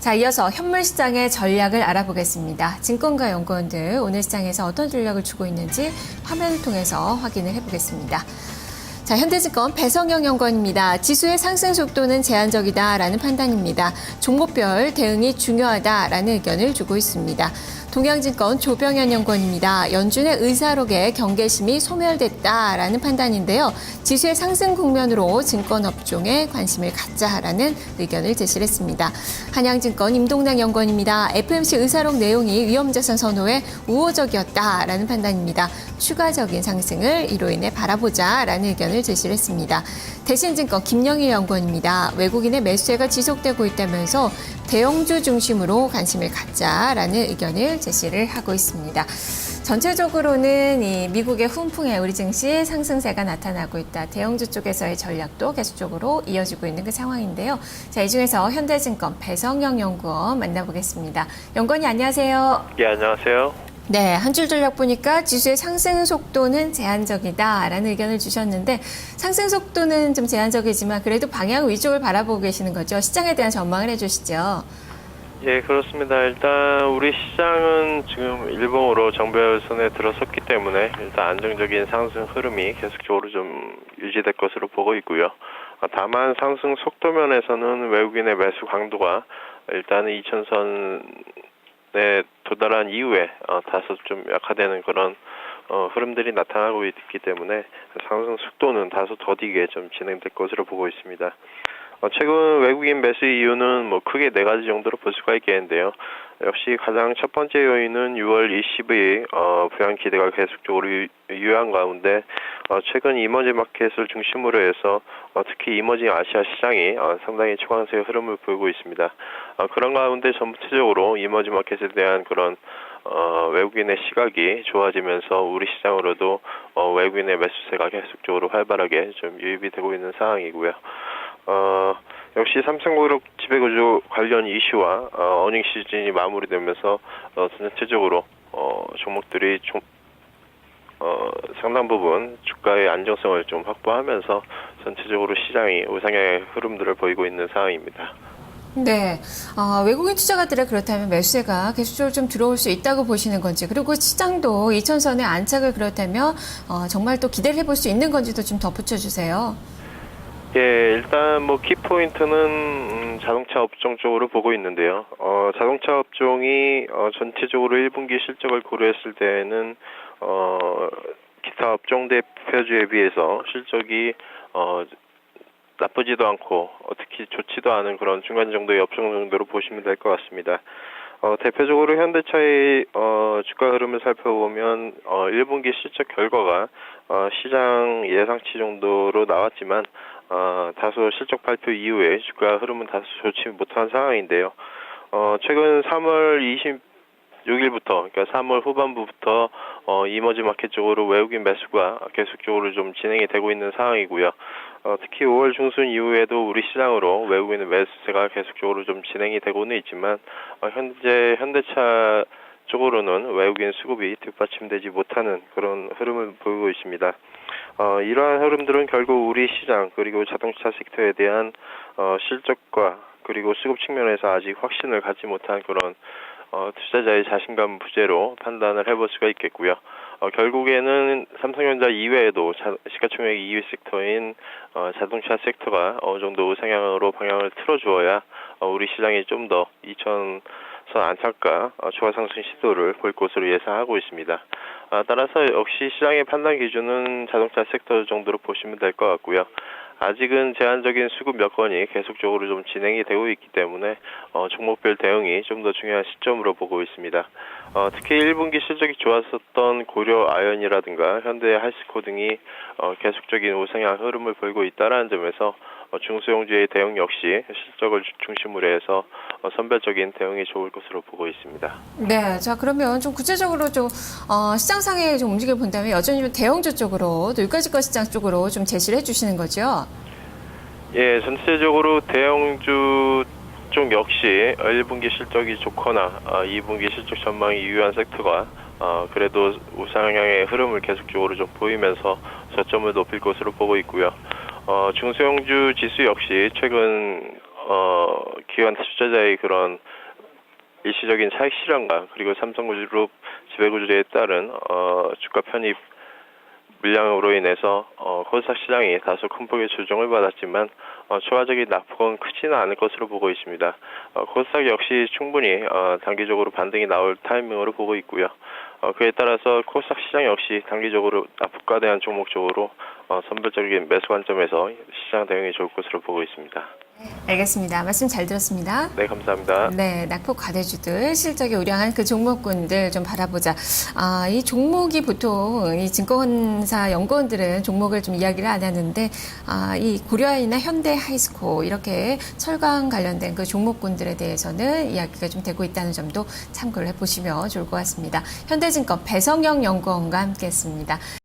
자, 이어서 현물 시장의 전략을 알아보겠습니다. 증권가 연구원들 오늘 시장에서 어떤 전략을 주고 있는지 화면을 통해서 확인을 해보겠습니다. 자, 현대증권 배성영 연구원입니다. 지수의 상승 속도는 제한적이다라는 판단입니다. 종목별 대응이 중요하다라는 의견을 주고 있습니다. 동양증권 조병현 연구원입니다. 연준의 의사록에 경계심이 소멸됐다라는 판단인데요. 지수의 상승 국면으로 증권업종에 관심을 갖자라는 의견을 제시를 했습니다. 한양증권 임동락 연구원입니다. FMC 의사록 내용이 위험자산 선호에 우호적이었다라는 판단입니다. 추가적인 상승을 이로 인해 바라보자라는 의견을 제시를 했습니다. 대신증권 김영일 연구원입니다. 외국인의 매수세가 지속되고 있다면서 대형주 중심으로 관심을 갖자라는 의견을 제시를 하고 있습니다. 전체적으로는 이 미국의 훈풍에 우리 증시 상승세가 나타나고 있다. 대형주 쪽에서의 전략도 계속적으로 이어지고 있는 그 상황인데요. 자, 이 중에서 현대증권 배성영 연구원 만나보겠습니다. 연구원이 안녕하세요. 예, 안녕하세요. 네, 한 줄 전략 보니까 지수의 상승 속도는 제한적이다라는 의견을 주셨는데 상승 속도는 좀 제한적이지만 그래도 방향 위쪽을 바라보고 계시는 거죠. 시장에 대한 전망을 해주시죠. 예, 그렇습니다. 일단 우리 시장은 지금 일봉으로 정배선에 들어섰기 때문에 일단 안정적인 상승 흐름이 계속적으로 좀 유지될 것으로 보고 있고요. 다만 상승 속도 면에서는 외국인의 매수 강도가 일단은 2000선에 도달한 이후에 다소 좀 약화되는 그런 흐름들이 나타나고 있기 때문에 상승 속도는 다소 더디게 좀 진행될 것으로 보고 있습니다. 최근 외국인 매수 이유는 크게 네 가지 정도로 볼 수가 있겠는데요. 역시 가장 첫 번째 요인은 6월 20일 부양 기대가 계속적으로 유효한 가운데 최근 이머징 마켓을 중심으로 해서 특히 이머징 아시아 시장이 상당히 초강세의 흐름을 보이고 있습니다. 그런 가운데 전체적으로 이머징 마켓에 대한 그런 외국인의 시각이 좋아지면서 우리 시장으로도 외국인의 매수세가 계속적으로 활발하게 좀 유입이 되고 있는 상황이고요. 역시 삼성그룹 지배구조 관련 이슈와 어닝 시즌이 마무리되면서 전체적으로 종목들이 좀 상당 부분 주가의 안정성을 좀 확보하면서 전체적으로 시장이 우상향의 흐름들을 보이고 있는 상황입니다. 네, 외국인 투자가들의 그렇다면 매수세가 계속적으로 좀 들어올 수 있다고 보시는 건지, 그리고 시장도 2000선의 안착을 그렇다면 정말 또 기대를 해볼 수 있는 건지도 좀 덧붙여 주세요. 예, 일단 키포인트는 자동차 업종 쪽으로 보고 있는데요. 자동차 업종이 전체적으로 1분기 실적을 고려했을 때에는 기타 업종 대표주에 비해서 실적이 나쁘지도 않고 특히 좋지도 않은 그런 중간 정도의 업종 정도로 보시면 될 것 같습니다. 대표적으로 현대차의 주가 흐름을 살펴보면 1분기 실적 결과가 시장 예상치 정도로 나왔지만 다소 실적 발표 이후에 주가 흐름은 다소 좋지 못한 상황인데요. 최근 3월 26일부터, 그러니까 3월 후반부부터 이머징 마켓 쪽으로 외국인 매수가 계속적으로 좀 진행이 되고 있는 상황이고요. 특히 5월 중순 이후에도 우리 시장으로 외국인의 매수세가 계속적으로 좀 진행이 되고는 있지만 현재 현대차 쪽으로는 외국인 수급이 뒷받침되지 못하는 그런 흐름을 보이고 있습니다. 이러한 흐름들은 결국 우리 시장 그리고 자동차 섹터에 대한 실적과 그리고 수급 측면에서 아직 확신을 갖지 못한 그런 투자자의 자신감 부재로 판단을 해볼 수가 있겠고요. 결국에는 삼성전자 이외에도 시가총액 2위 섹터인 자동차 섹터가 어느 정도 우상향으로 방향을 틀어주어야 우리 시장이 좀 더 2000선 안착과 추가 상승 시도를 볼 것으로 예상하고 있습니다. 따라서 역시 시장의 판단 기준은 자동차 섹터 정도로 보시면 될 것 같고요. 아직은 제한적인 수급 여건이 계속적으로 좀 진행이 되고 있기 때문에 종목별 대응이 좀 더 중요한 시점으로 보고 있습니다. 특히 1분기 실적이 좋았었던 고려 아연이라든가 현대 할스코 등이 계속적인 우상향 흐름을 보이고 있다는 점에서 중소형주의 대응 역시 실적을 중심으로 해서 선별적인 대응이 좋을 것으로 보고 있습니다. 네, 자 그러면 좀 구체적으로 좀 시장상의 좀 움직임을 본다면 여전히 좀 대형주 쪽으로 또 유가지가 시장 쪽으로 좀 제시를 해주시는 거죠? 예, 전체적으로 대형주 쪽 역시 1분기 실적이 좋거나 2분기 실적 전망이 유효한 섹터가 그래도 우상향의 흐름을 계속적으로 좀 보이면서 저점을 높일 것으로 보고 있고요. 중소형주 지수 역시 최근 기관 투자자의 그런 일시적인 차익 실현과 그리고 삼성그룹 지배구조에 따른 주가 편입 물량으로 인해서 코스닥 시장이 다소 큰 폭의 조정을 받았지만 추가적인 낙폭은 크지는 않을 것으로 보고 있습니다. 코스닥 역시 충분히 단기적으로 반등이 나올 타이밍으로 보고 있고요. 그에 따라서 코스닥 시장 역시 단기적으로 낙폭과대한 종목 쪽으로 선별적인 매수 관점에서 시장 대응이 좋을 것으로 보고 있습니다. 알겠습니다. 말씀 잘 들었습니다. 네, 감사합니다. 네, 낙폭 과대주들 실적이 우량한 그 종목군들 좀 바라보자. 이 종목이 보통 이 증권사 연구원들은 종목을 좀 이야기를 안 하는데 이 고려아이나 현대 하이스코 이렇게 철강 관련된 그 종목군들에 대해서는 이야기가 좀 되고 있다는 점도 참고를 해보시면 좋을 것 같습니다. 현대증권 배성영 연구원과 함께했습니다.